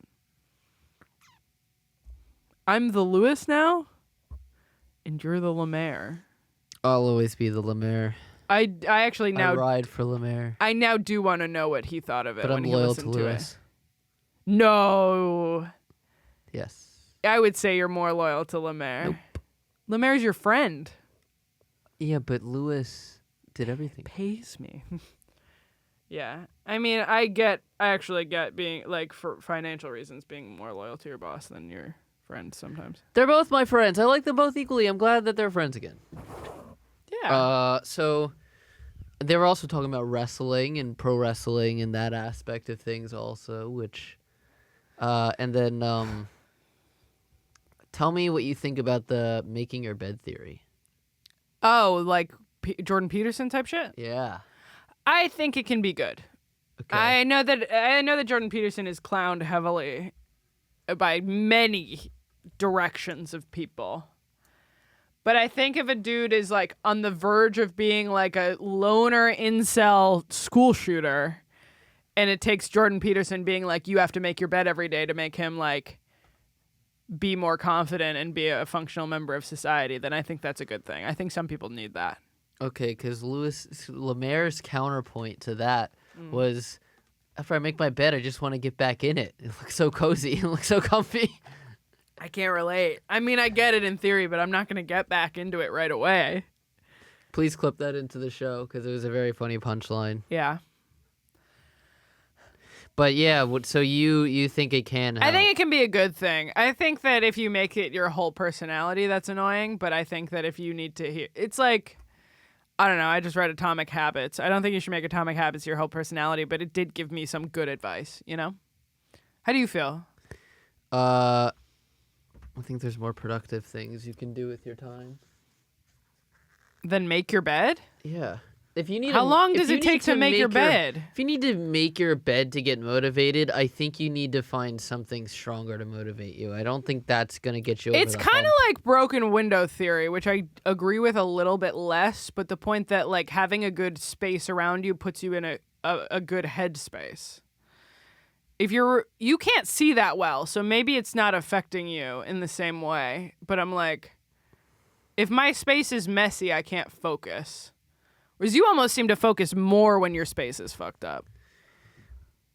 I'm the Lewis now, and you're the Lemaire.
I'll always be the Lemaire.
I actually now
I ride for Lemaire.
I now do want to know what he thought of it
But
when
I'm
he
loyal
listened
to
to
Lewis.
it. No.
Yes.
I would say you're more loyal to Lemaire.
Nope.
Lemaire's your friend.
Yeah, but Lewis did everything.
Pays me. Yeah. I mean, I actually get being, like, for financial reasons, being more loyal to your boss than your friend sometimes.
They're both my friends. I like them both equally. I'm glad that they're friends again.
Yeah.
So they were also talking about wrestling and pro wrestling and that aspect of things also, which, and then, tell me what you think about the making your bed theory.
Oh, like Jordan Peterson type shit?
Yeah.
I think it can be good.
Okay.
I know that Jordan Peterson is clowned heavily by many directions of people. But I think if a dude is like on the verge of being like a loner incel school shooter, and it takes Jordan Peterson being like, you have to make your bed every day to make him like be more confident and be a functional member of society, then I think that's a good thing. I think some people need that.
Okay, because Lemaire's counterpoint to that was, after I make my bed, I just want to get back in it. It looks so cozy. It looks so comfy.
I can't relate. I mean, I get it in theory, but I'm not going to get back into it right away.
Please clip that into the show, because it was a very funny punchline.
Yeah.
But yeah, so you think it can help?
I think it can be a good thing. I think that if you make it your whole personality, that's annoying. But I think that if you need to hear, it's like, I don't know. I just read Atomic Habits. I don't think you should make Atomic Habits your whole personality, but it did give me some good advice, you know? How do you feel?
I think there's more productive things you can do with your time.
Then make your bed?
Yeah. If you need
How long does it take to make your bed?
If you need to make your bed to get motivated, I think you need to find something stronger to motivate you. I don't think that's going to get you over
It's
the
kind of
hump.
like broken window theory, which I agree with a little bit less, but the point that like having a good space around you puts you in a good headspace. If you can't see that well, so maybe it's not affecting you in the same way, but I'm like, if my space is messy, I can't focus. Whereas you almost seem to focus more when your space is fucked up.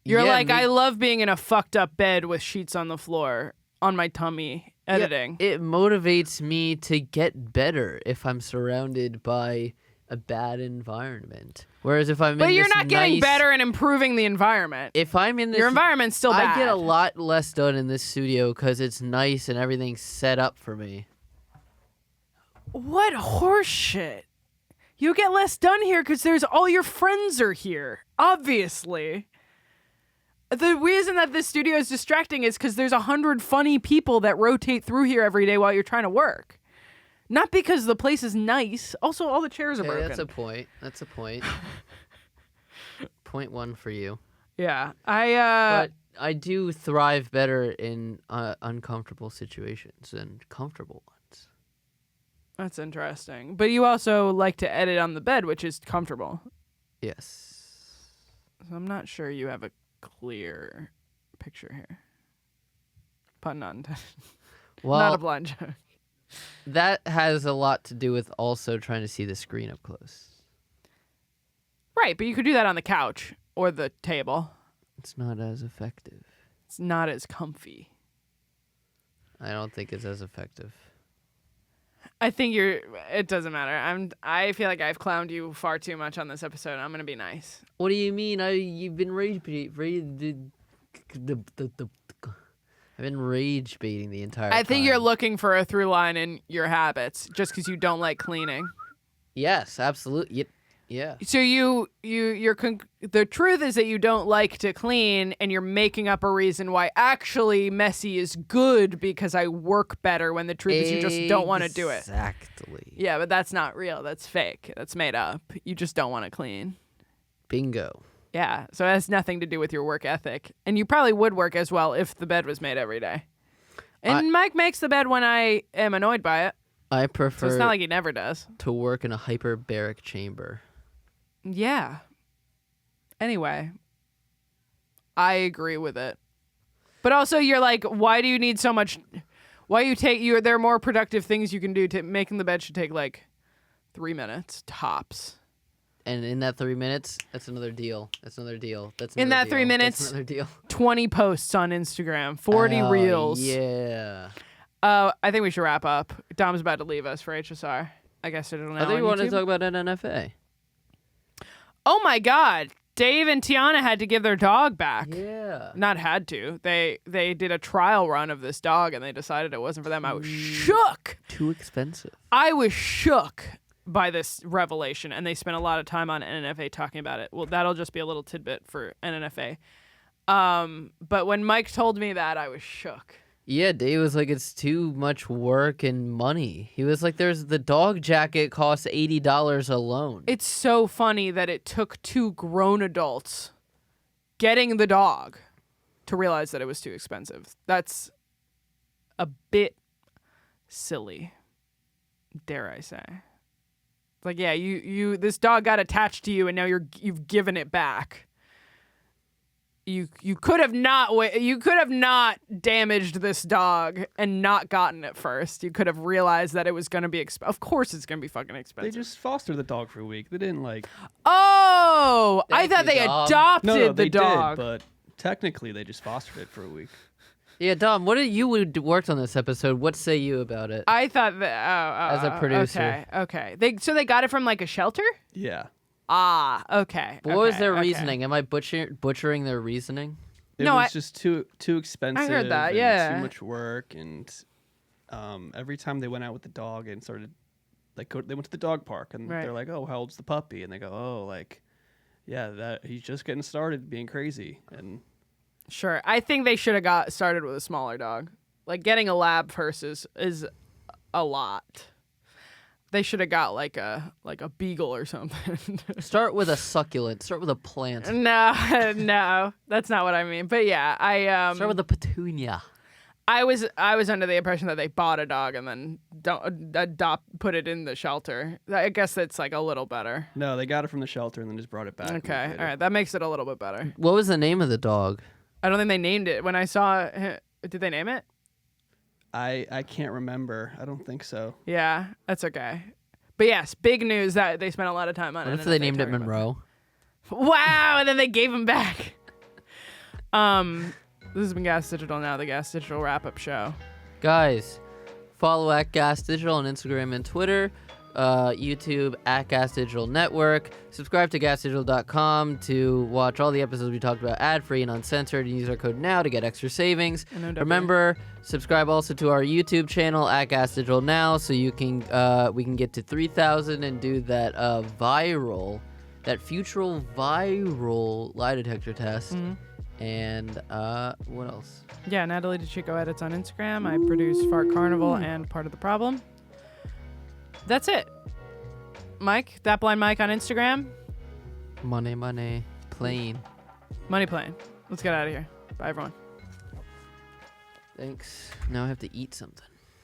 You're like, I love being in a fucked up bed with sheets on the floor on my tummy editing.
Yeah, it motivates me to get better if I'm surrounded by a bad environment. Whereas if I'm
But
in
you're
this
not getting
nice,
better and improving the environment.
If I'm in this,
your environment's still bad.
I get a lot less done in this studio because it's nice and everything's set up for me.
What horse shit? You get less done here because there's all your friends are here. Obviously. The reason that this studio is distracting is because there's 100 funny people that rotate through here every day while you're trying to work. Not because the place is nice. Also, all the chairs are broken.
That's a point. That's a point. Point one for you.
Yeah.
But I do thrive better in uncomfortable situations than comfortable ones.
That's interesting. But you also like to edit on the bed, which is comfortable.
Yes.
So I'm not sure you have a clear picture here. Pun not intended.
Well,
not a blind joke.
that has a lot to do with also trying to see the screen up close.
Right, but you could do that on the couch or the table.
It's not as effective.
It's not as comfy.
I don't think it's as effective.
I think it doesn't matter. I feel like I've clowned you far too much on this episode. I'm gonna be nice.
What do you mean? You've been rage I've been rage baiting the entire time.
I think you're looking for a through line in your habits just because you don't like cleaning.
Yes, absolutely. Yeah.
So the truth is that you don't like to clean, and you're making up a reason why actually messy is good because I work better, when the truth is you just don't want to do it.
Exactly.
Yeah, but that's not real. That's fake. That's made up. You just don't want to clean.
Bingo.
Yeah, so it has nothing to do with your work ethic. And you probably would work as well if the bed was made every day. And Mike makes the bed when I am annoyed by it.
I prefer
So it's not like he never does.
to work in a hyperbaric chamber.
Yeah. Anyway, I agree with it. But also you're like, why do you need so much? There are more productive things you can do. Making the bed should take like 3 minutes tops.
And in that 3 minutes, that's another deal. That's another deal. That's
in
another
that
deal.
3 minutes,
That's another deal.
20 posts on Instagram, 40 reels.
Yeah.
I think we should wrap up. Dom's about to leave us for HSR. I guess I don't know.
I think we
on
want to
YouTube.
talk about NNFA.
Oh my God. Dave and Tiana had to give their dog back.
Yeah.
Not had to. They did a trial run of this dog and they decided it wasn't for them. I was shook.
Too expensive.
I was shook by this revelation, and they spent a lot of time on NNFA talking about it. Well, that'll just be a little tidbit for NNFA. But when Mike told me that, I was shook.
Yeah, Dave was like, it's too much work and money. He was like, there's the dog jacket costs $80 alone.
It's so funny that it took 2 grown adults getting the dog to realize that it was too expensive. That's a bit silly, dare I say. Like, yeah, you this dog got attached to you, and now you've given it back. You could have not damaged this dog and not gotten it first. You could have realized that it was going to be of course it's going to be fucking expensive.
They just fostered the dog for a week. They didn't like.
Oh, I thought they
Dom.
adopted
No,
the
they
dog.
did, but technically they just fostered it for a week.
Yeah, Dom, what did you worked on this episode? What say you about it?
I thought that
As a producer.
Okay. They got it from like a shelter?
Yeah.
Ah, okay.
What was their
okay.
reasoning? Am I butchering their reasoning?
It
No,
was just too expensive.
I heard that,
and
yeah.
Too much work, and every time they went out with the dog and started, they went to the dog park, and
Right.
they're like, "Oh, how old's the puppy?" And they go, "Oh, like, yeah, that he's just getting started being crazy." And
Sure. I think they should have got started with a smaller dog. Like getting a lab first is a lot. They should have got like a beagle or something.
Start with a succulent. Start with a plant.
No, that's not what I mean. But yeah,
Start with a petunia.
I was under the impression that they bought a dog and then put it in the shelter. I guess it's like a little better.
no, they got it from the shelter and then just brought it back. a week
Okay,
later.
all right, that makes it a little bit better.
What was the name of the dog?
I don't think they named it. When I saw it, did they name it?
I can't remember. I don't think so.
Yeah, that's okay. But yes, big news that they spent a lot of time on it.
What if they named it Monroe?
Wow, and then they gave him back. This has been GaS Digital Now, the GaS Digital wrap-up show.
Guys, follow at GaS Digital on Instagram and Twitter. YouTube at GaS Digital Network. Subscribe to GasDigital.com to watch all the episodes we talked about ad-free and uncensored, and use our code NOW to get extra savings.
NOW.
Remember, subscribe also to our YouTube channel at GaS Digital Now, so you can we can get to 3,000 and do that future viral lie detector test. And what else?
Yeah, Natalie DeChico edits on Instagram. I produce Fart Carnival and Part of the Problem. That's it. Mike, That Blind Mike on Instagram.
Money, plane.
Money Plane. Let's get out of here. Bye, everyone.
Thanks. Now I have to eat something.